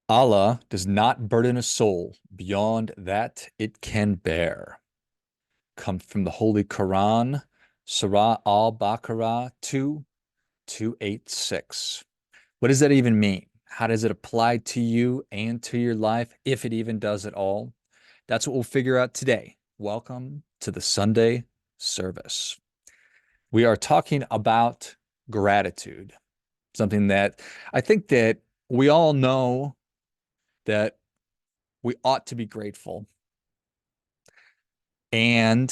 Allah does not burden a soul beyond that it can bear. Comes from the Holy Quran, Surah Al-Baqarah 2286. What does that even mean? How does it apply to you and to your life, if it even does at all? That's what we'll figure out today. Welcome to the Sunday service. We are talking about gratitude, something that I think that we all know that we ought to be grateful. And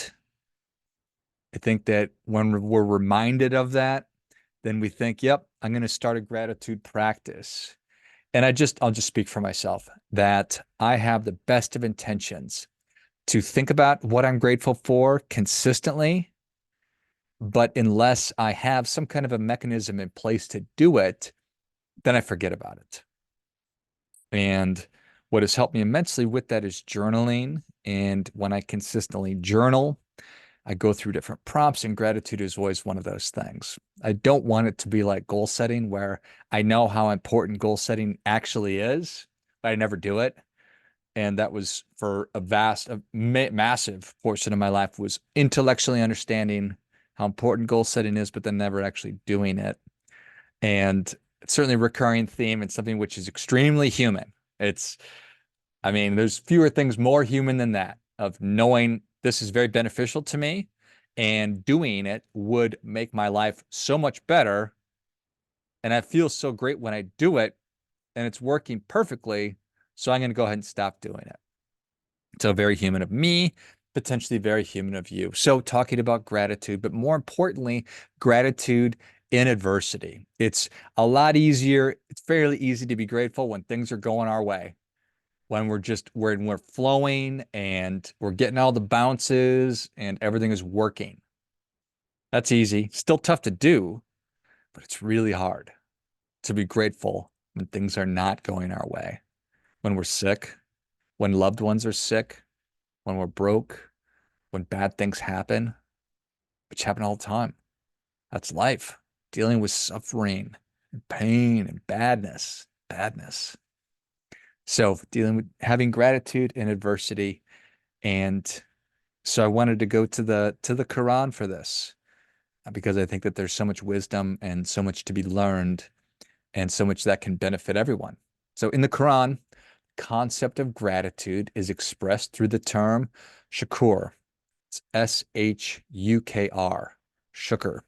I think that when we're reminded of that, then we think, yep, I'm going to start a gratitude practice. And I'll just speak for myself that I have the best of intentions to think about what I'm grateful for consistently. But unless I have some kind of a mechanism in place to do it, then I forget about it. And what has helped me immensely with that is journaling. And when I consistently journal, I go through different prompts, and gratitude is always one of those things. I don't want it to be like goal setting, where I know how important goal setting actually is, but I never do it. And that was for massive portion of my life, was intellectually understanding how important goal setting is, but then never actually doing it. And it's certainly a recurring theme and something which is extremely human. It's, I mean, there's fewer things more human than that, of knowing this is very beneficial to me and doing it would make my life so much better. And I feel so great when I do it and it's working perfectly. So I'm going to go ahead and stop doing it. So very human of me, potentially very human of you. So talking about gratitude, but more importantly, gratitude in adversity. It's a lot easier. It's fairly easy to be grateful when things are going our way, when we're flowing and we're getting all the bounces and everything is working. That's easy. Still tough to do, but it's really hard to be grateful when things are not going our way. When we're sick, when loved ones are sick, when we're broke, when bad things happen, which happen all the time. That's life. Dealing with suffering and pain and badness. So dealing with having gratitude in adversity. And so I wanted to go to the Quran for this, because I think that there's so much wisdom and so much to be learned and so much that can benefit everyone. So in the Quran, concept of gratitude is expressed through the term shakur. It's Shukr, shukr.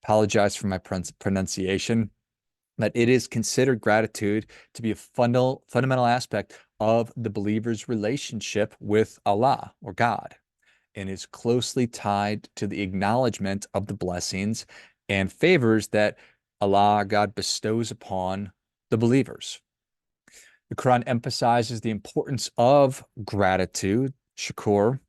Apologize for my pronunciation, but it is considered gratitude to be a fundamental aspect of the believer's relationship with Allah or God, and is closely tied to the acknowledgement of the blessings and favors that Allah, God, bestows upon the believers. The Quran emphasizes the importance of gratitude, shukr,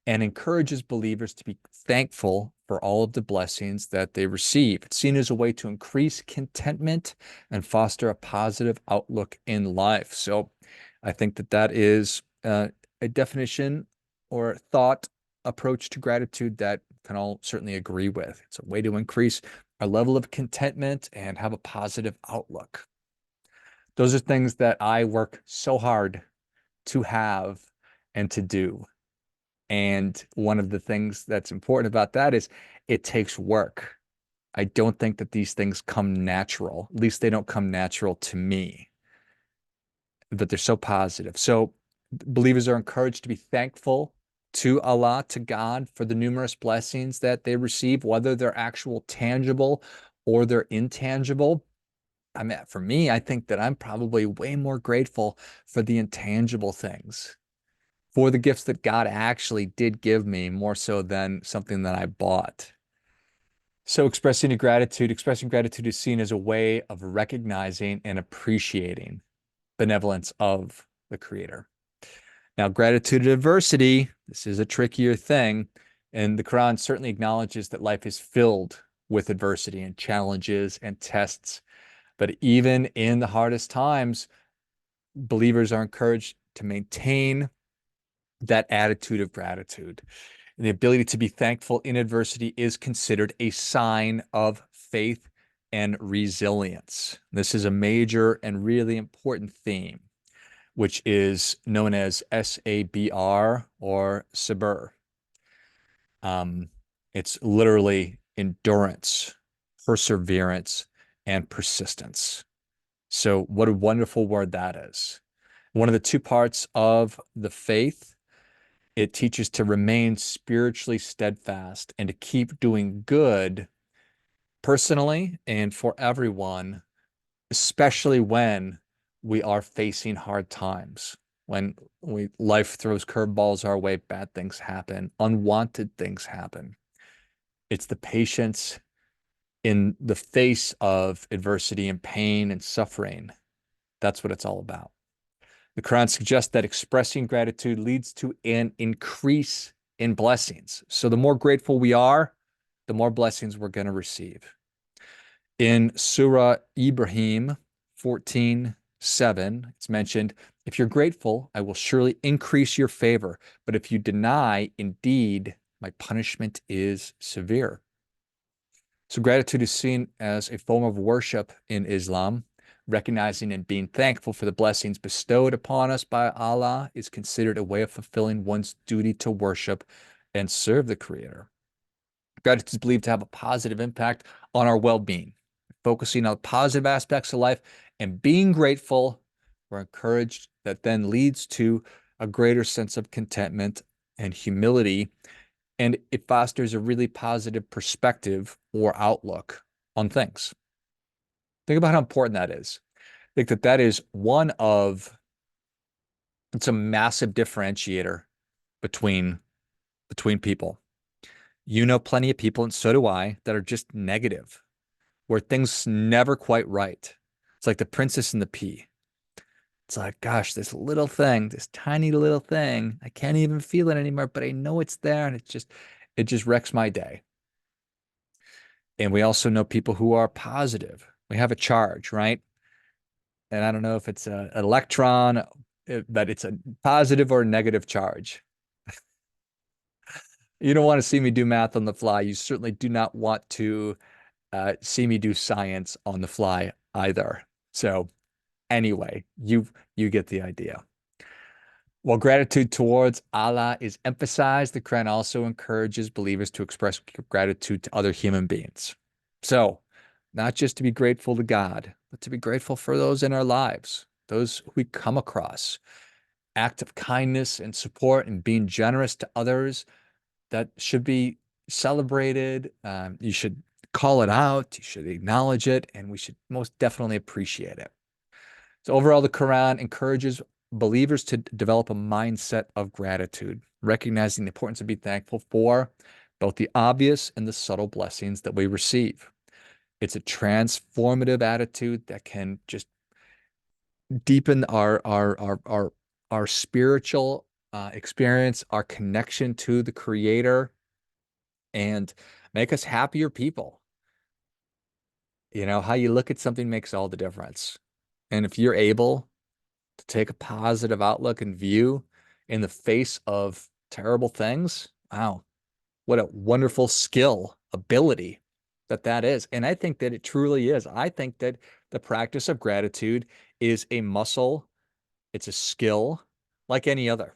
and encourages believers to be thankful for all of the blessings that they receive. It's seen as a way to increase contentment and foster a positive outlook in life. So I think that that is a definition or thought approach to gratitude that can all certainly agree with. It's a way to increase our level of contentment and have a positive outlook. Those are things that I work so hard to have and to do. And one of the things that's important about that is it takes work. I don't think that these things come natural. At least they don't come natural to me, but they're so positive. So believers are encouraged to be thankful to Allah, to God, for the numerous blessings that they receive, whether they're actual tangible or they're intangible. I mean, for me, I think that I'm probably way more grateful for the intangible things, for the gifts that God actually did give me, more so than something that I bought. So expressing gratitude is seen as a way of recognizing and appreciating benevolence of the Creator. Now, gratitude to adversity, this is a trickier thing. And the Quran certainly acknowledges that life is filled with adversity and challenges and tests. But even in the hardest times, believers are encouraged to maintain that attitude of gratitude. And the ability to be thankful in adversity is considered a sign of faith and resilience. This is a major and really important theme, which is known as SABR or SABR. It's literally endurance, perseverance, and persistence. So, what a wonderful word that is. One of the two parts of the faith, it teaches to remain spiritually steadfast and to keep doing good personally and for everyone, especially when we are facing hard times. When life throws curveballs our way, bad things happen, unwanted things happen. It's the patience in the face of adversity and pain and suffering. That's what it's all about. The Quran suggests that expressing gratitude leads to an increase in blessings. So the more grateful we are, the more blessings we're going to receive. In Surah Ibrahim 14:7, it's mentioned, if you're grateful, I will surely increase your favor. But if you deny, indeed, my punishment is severe. So gratitude is seen as a form of worship in Islam. Recognizing and being thankful for the blessings bestowed upon us by Allah is considered a way of fulfilling one's duty to worship and serve the Creator. Gratitude is believed to have a positive impact on our well-being. Focusing on positive aspects of life and being grateful, we're encouraged that then leads to a greater sense of contentment and humility, and it fosters a really positive perspective or outlook on things. Think about how important that is. I think that that is it's a massive differentiator between people. You know plenty of people, and so do I, that are just negative, where things never quite right. It's like the princess and the pea. It's like, gosh, this little thing, this tiny little thing, I can't even feel it anymore, but I know it's there, and it just wrecks my day. And we also know people who are positive. We have a charge, right? And I don't know if it's an electron, but it's a positive or negative charge. You don't want to see me do math on the fly. You certainly do not want to see me do science on the fly either. So anyway, you get the idea. While gratitude towards Allah is emphasized, the Quran also encourages believers to express gratitude to other human beings. So, not just to be grateful to God, but to be grateful for those in our lives, those we come across. Act of kindness and support and being generous to others, that should be celebrated. You should call it out, you should acknowledge it, and we should most definitely appreciate it. So overall, the Quran encourages believers to develop a mindset of gratitude, recognizing the importance of being thankful for both the obvious and the subtle blessings that we receive. It's a transformative attitude that can just deepen our spiritual experience, our connection to the Creator, and make us happier people. You know, how you look at something makes all the difference. And if you're able to take a positive outlook and view in the face of terrible things, wow, what a wonderful skill, ability that is. And I think that it truly is. I think that the practice of gratitude is a muscle, it's a skill like any other.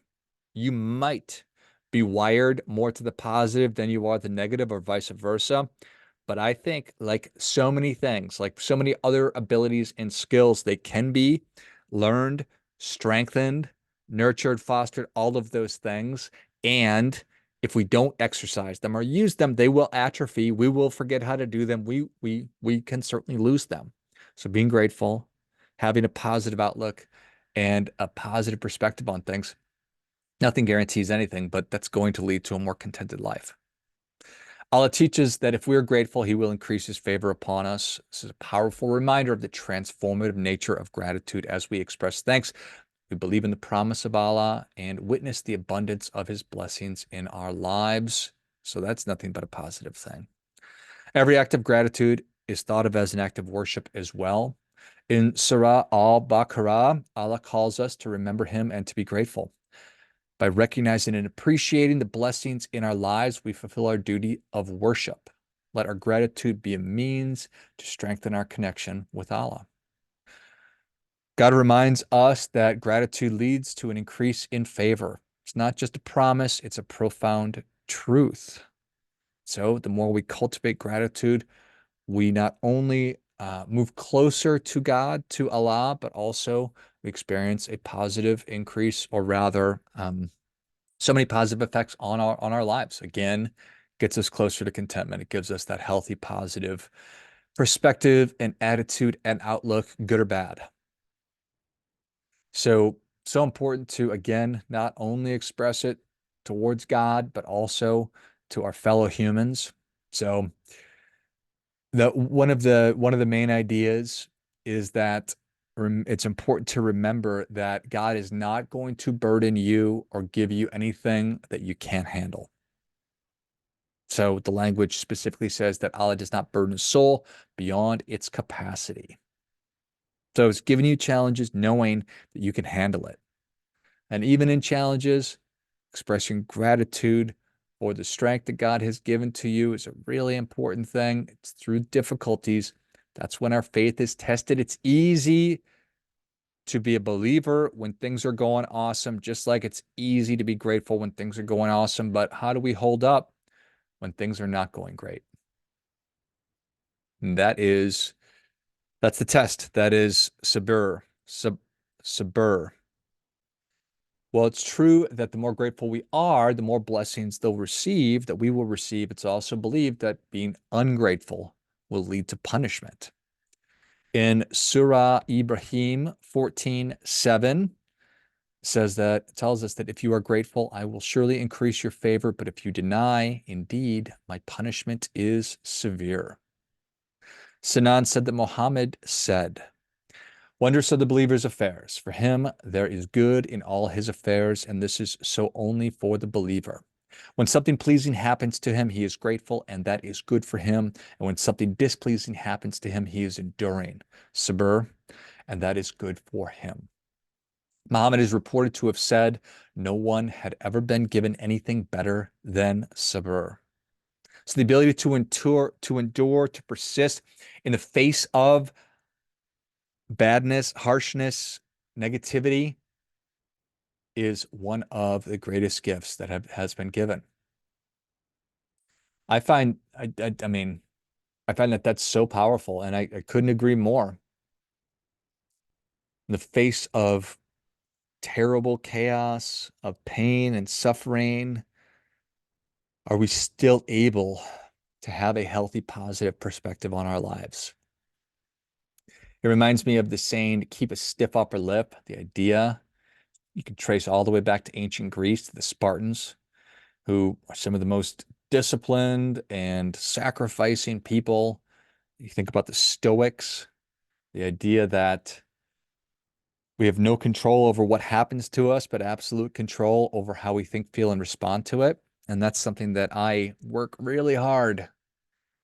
You might be wired more to the positive than you are the negative, or vice versa. But I think, like so many things, like so many other abilities and skills, they can be learned, strengthened, nurtured, fostered, all of those things. And if we don't exercise them or use them, they will atrophy. We will forget how to do them. We can certainly lose them. So being grateful, having a positive outlook, and a positive perspective on things. Nothing guarantees anything, but that's going to lead to a more contented life. Allah teaches that if we are grateful, He will increase His favor upon us. This is a powerful reminder of the transformative nature of gratitude as we express thanks. We believe in the promise of Allah and witness the abundance of His blessings in our lives. So that's nothing but a positive thing. Every act of gratitude is thought of as an act of worship as well. In Surah Al-Baqarah, Allah calls us to remember Him and to be grateful. By recognizing and appreciating the blessings in our lives, we fulfill our duty of worship. Let our gratitude be a means to strengthen our connection with Allah. God reminds us that gratitude leads to an increase in favor. It's not just a promise, it's a profound truth. So the more we cultivate gratitude, we not only move closer to God, to Allah, but also we experience a positive increase, or rather, so many positive effects on our lives. Again, gets us closer to contentment. It gives us that healthy, positive perspective and attitude and outlook, good or bad. So important to, again, not only express it towards God, but also to our fellow humans. So one of the main ideas is that it's important to remember that God is not going to burden you or give you anything that you can't handle. So the language specifically says that Allah does not burden a soul beyond its capacity. So it's giving you challenges knowing that you can handle it. And even in challenges, expressing gratitude for the strength that God has given to you is a really important thing. It's through difficulties. That's when our faith is tested. It's easy to be a believer when things are going awesome, just like it's easy to be grateful when things are going awesome. But how do we hold up when things are not going great? And that's the test. That is sabr. Sabr. Well, it's true that the more grateful we are, the more blessings that we will receive. It's also believed that being ungrateful will lead to punishment. In Surah Ibrahim 14:7 says that, it tells us that if you are grateful, I will surely increase your favor, but if you deny, indeed, my punishment is severe. Sinan said that Muhammad said, wondrous are the believer's affairs. For him, there is good in all his affairs, and this is so only for the believer. When something pleasing happens to him, he is grateful, and that is good for him. And when something displeasing happens to him, he is enduring. Sabr, and that is good for him. Muhammad is reported to have said, no one had ever been given anything better than sabr. So the ability to endure, to persist in the face of badness, harshness, negativity is one of the greatest gifts that has been given. I find, I mean, I find that that's so powerful, and I couldn't agree more. In the face of terrible chaos, of pain and suffering, are we still able to have a healthy, positive perspective on our lives? It reminds me of the saying, keep a stiff upper lip. The idea you can trace all the way back to ancient Greece, to the Spartans, who are some of the most disciplined and sacrificing people. You think about the Stoics, the idea that we have no control over what happens to us, but absolute control over how we think, feel, and respond to it. And that's something that I work really hard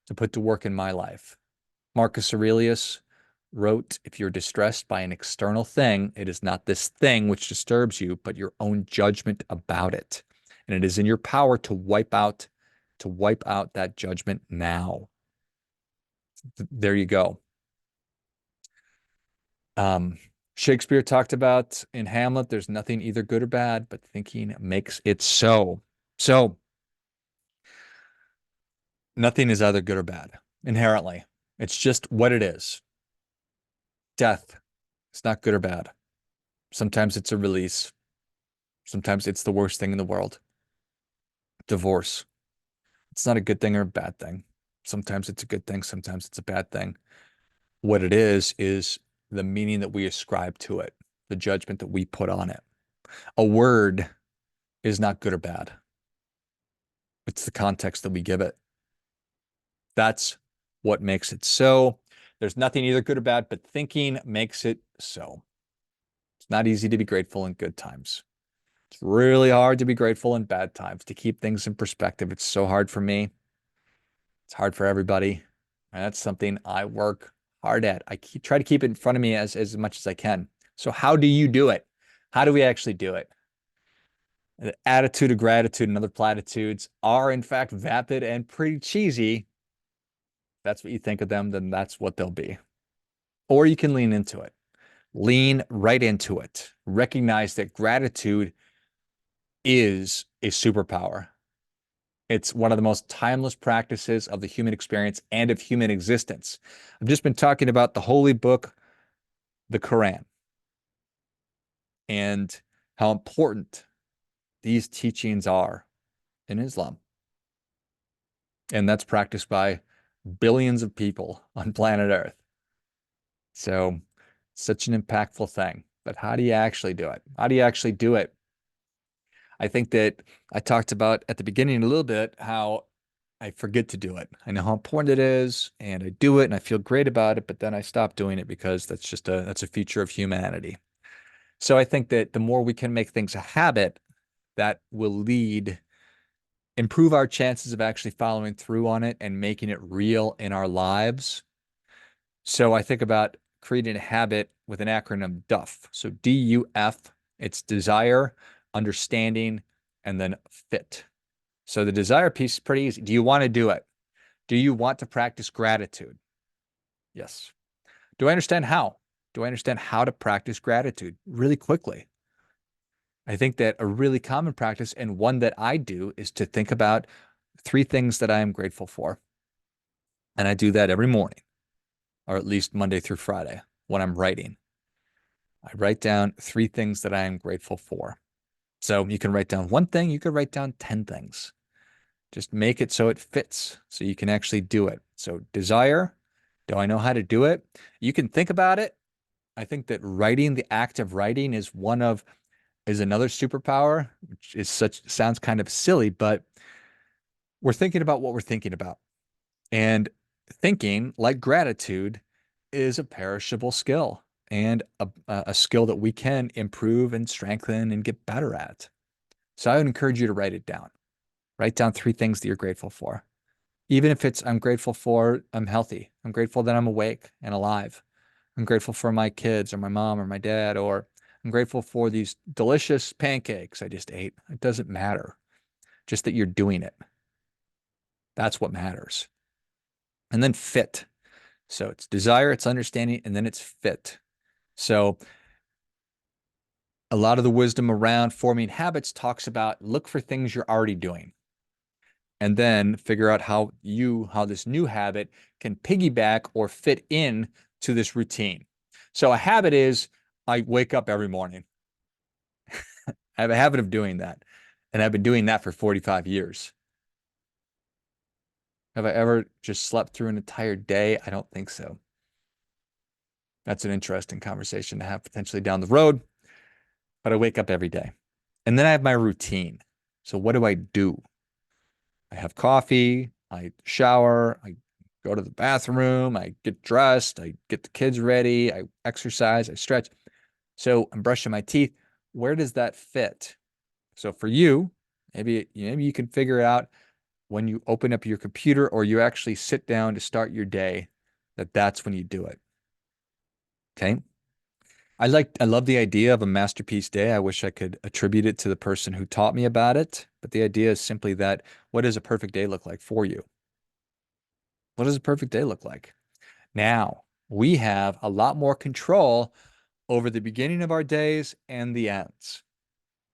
to put to work in my life. Marcus Aurelius wrote, if you're distressed by an external thing, it is not this thing which disturbs you, but your own judgment about it. And it is in your power to wipe out that judgment now. There you go. Shakespeare talked about in Hamlet, there's nothing either good or bad, but thinking makes it so. So nothing is either good or bad inherently. It's just what it is. Death, it's not good or bad. Sometimes it's a release. Sometimes it's the worst thing in the world. Divorce, it's not a good thing or a bad thing. Sometimes it's a good thing. Sometimes it's a bad thing. What it is the meaning that we ascribe to it, the judgment that we put on it. A word is not good or bad. It's the context that we give it. That's what makes it so. There's nothing either good or bad, but thinking makes it so. It's not easy to be grateful in good times. It's really hard to be grateful in bad times, to keep things in perspective. It's so hard for me. It's hard for everybody. And that's something I work hard at. Try to keep it in front of me as much as I can. So how do you do it? How do we actually do it? The attitude of gratitude and other platitudes are, in fact, vapid and pretty cheesy, that's what you think of them, then that's what they'll be. Or you can lean into it. Lean right into it. Recognize that gratitude is a superpower. It's one of the most timeless practices of the human experience and of human existence. I've just been talking about the holy book, the Qur'an, and how important these teachings are in Islam. And that's practiced by billions of people on planet Earth. So, such an impactful thing. But how do you actually do it? How do you actually do it? I think that I talked about at the beginning a little bit how I forget to do it. I know how important it is, and I do it, and I feel great about it, but then I stop doing it because that's a feature of humanity. So I think that the more we can make things a habit, that will improve our chances of actually following through on it and making it real in our lives. So I think about creating a habit with an acronym DUF. So DUF, it's desire, understanding, and then fit. So the desire piece is pretty easy. Do you want to do it? Do you want to practice gratitude? Yes. Do I understand how? Do I understand how to practice gratitude really quickly? I think that a really common practice and one that I do is to think about three things that I am grateful for. And I do that every morning, or at least Monday through Friday when I'm writing. I write down three things that I am grateful for. So you can write down one thing, you could write down 10 things. Just make it so it fits, so you can actually do it. So desire, do I know how to do it? You can think about it. I think that writing, the act of writing is another superpower, which is sounds kind of silly, but we're thinking about what we're thinking about. And thinking, like gratitude, is a perishable skill and a skill that we can improve and strengthen and get better at. So I would encourage you to write it down. Write down three things that you're grateful for. Even if it's, I'm grateful for I'm healthy. I'm grateful that I'm awake and alive. I'm grateful for my kids or my mom or my dad, or I'm grateful for these delicious pancakes I just ate. It doesn't matter. Just that you're doing it. That's what matters. And then fit. So it's desire, it's understanding, and then it's fit. So a lot of the wisdom around forming habits talks about look for things you're already doing and then figure out how this new habit can piggyback or fit in to this routine. So a habit is I wake up every morning. I have a habit of doing that. And I've been doing that for 45 years. Have I ever just slept through an entire day? I don't think so. That's an interesting conversation to have potentially down the road, but I wake up every day. And then I have my routine. So what do I do? I have coffee, I shower, I go to the bathroom, I get dressed, I get the kids ready, I exercise, I stretch. So I'm brushing my teeth. Where does that fit? So for you, maybe you can figure out when you open up your computer or you actually sit down to start your day, that's when you do it. Okay. I love the idea of a masterpiece day. I wish I could attribute it to the person who taught me about it. But the idea is simply that what does a perfect day look like for you? What does a perfect day look like? Now, we have a lot more control over the beginning of our days and the ends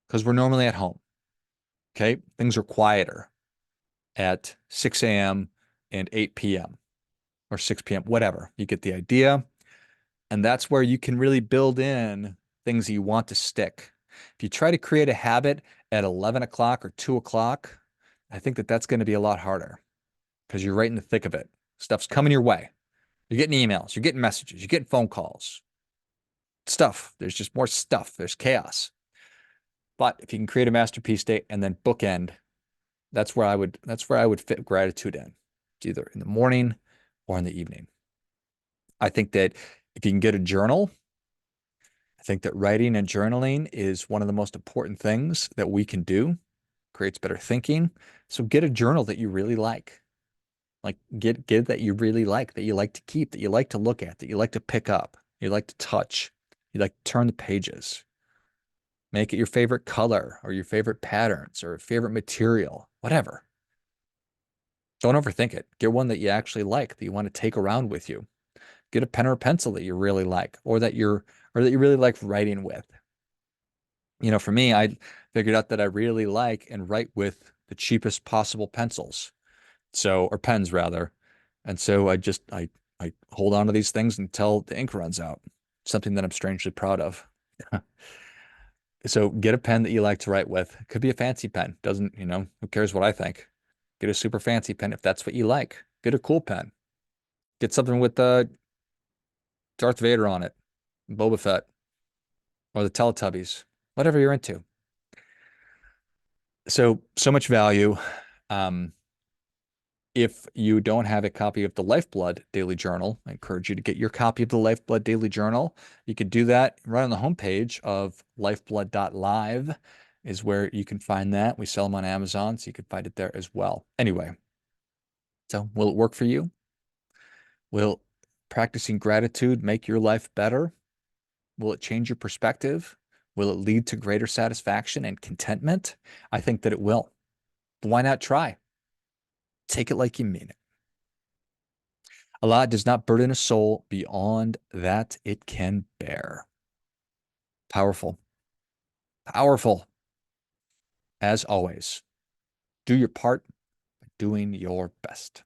because we're normally at home. Okay. Things are quieter at 6 a.m. and 8 p.m. or 6 p.m., whatever. You get the idea. And that's where you can really build in things that you want to stick. If you try to create a habit at 11 o'clock or 2 o'clock, I think that's going to be a lot harder because you're right in the thick of it. Stuff's coming your way. You're getting emails, you're getting messages, you're getting phone calls. Stuff. There's just more stuff. There's chaos. But if you can create a masterpiece day and then bookend, that's where I would fit gratitude in. It's either in the morning or in the evening. I think that if you can get a journal, I think that writing and journaling is one of the most important things that we can do. Creates better thinking. So get a journal that you really like. Like get that you really like, that you like to keep, that you like to look at, that you like to pick up, you like to touch, you like to turn the pages. Make it your favorite color or your favorite patterns or favorite material, whatever. Don't overthink it. Get one that you actually like, that you want to take around with you. Get a pen or a pencil that you really like, or that you really like writing with. For me, I figured out that I really like and write with the cheapest possible pencils. So, or pens rather. And so I hold on to these things until the ink runs out. Something that I'm strangely proud of. So get a pen that you like to write with. It could be a fancy pen. Doesn't, who cares what I think? Get a super fancy pen if that's what you like. Get a cool pen. Get something with Darth Vader on it, Boba Fett, or the Teletubbies, whatever you're into. So much value. Um, if you don't have a copy of the Lifeblood Daily Journal, I encourage you to get your copy of the Lifeblood Daily Journal. You could do that right on the homepage of lifeblood.live is where you can find that. We sell them on Amazon, so you can find it there as well. Anyway, so will it work for you? Will practicing gratitude make your life better? Will it change your perspective? Will it lead to greater satisfaction and contentment? I think that it will. But why not try? Take it like you mean it. Allah does not burden a soul beyond that it can bear. Powerful. Powerful. As always, do your part by doing your best.